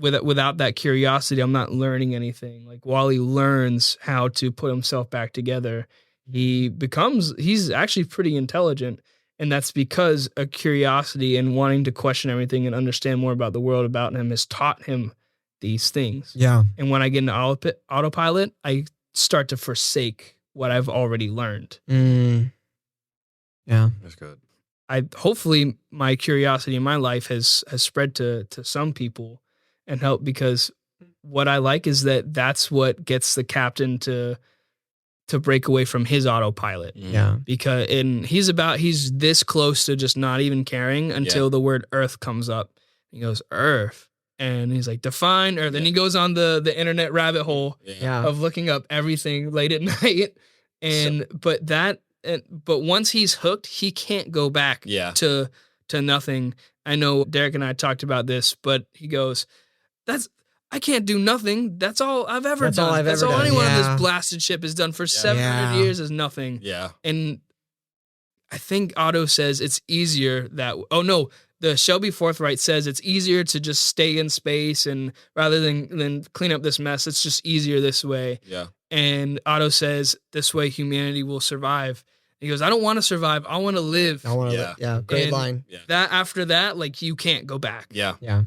without that curiosity, I'm not learning anything. Like Wally learns how to put himself back together. He's actually pretty intelligent. And that's because a curiosity and wanting to question everything and understand more about the world about him has taught him these things. Yeah. And when I get into autopilot, I start to forsake what I've already learned. Yeah. That's good. Hopefully my curiosity in my life has spread to some people and helped, because what I like is that's what gets the captain to break away from his autopilot. Yeah. Because he's this close to just not even caring until the word Earth comes up. He goes, Earth. And he's like, define Earth. And he goes on the internet rabbit hole of looking up everything late at night. And but once he's hooked, he can't go back to nothing. I know Derek and I talked about this, but he goes, I can't do nothing. That's all I've ever done. That's all anyone on this blasted ship has done for 700 years is nothing. Yeah. And I think Otto says it's easier the Shelby Forthright says it's easier to just stay in space and rather than clean up this mess, it's just easier this way. Yeah. And Otto says this way humanity will survive. He goes, I don't want to survive. I want to live. I want to live. Yeah. Great line. Yeah. That after that, like you can't go back. Yeah. Yeah.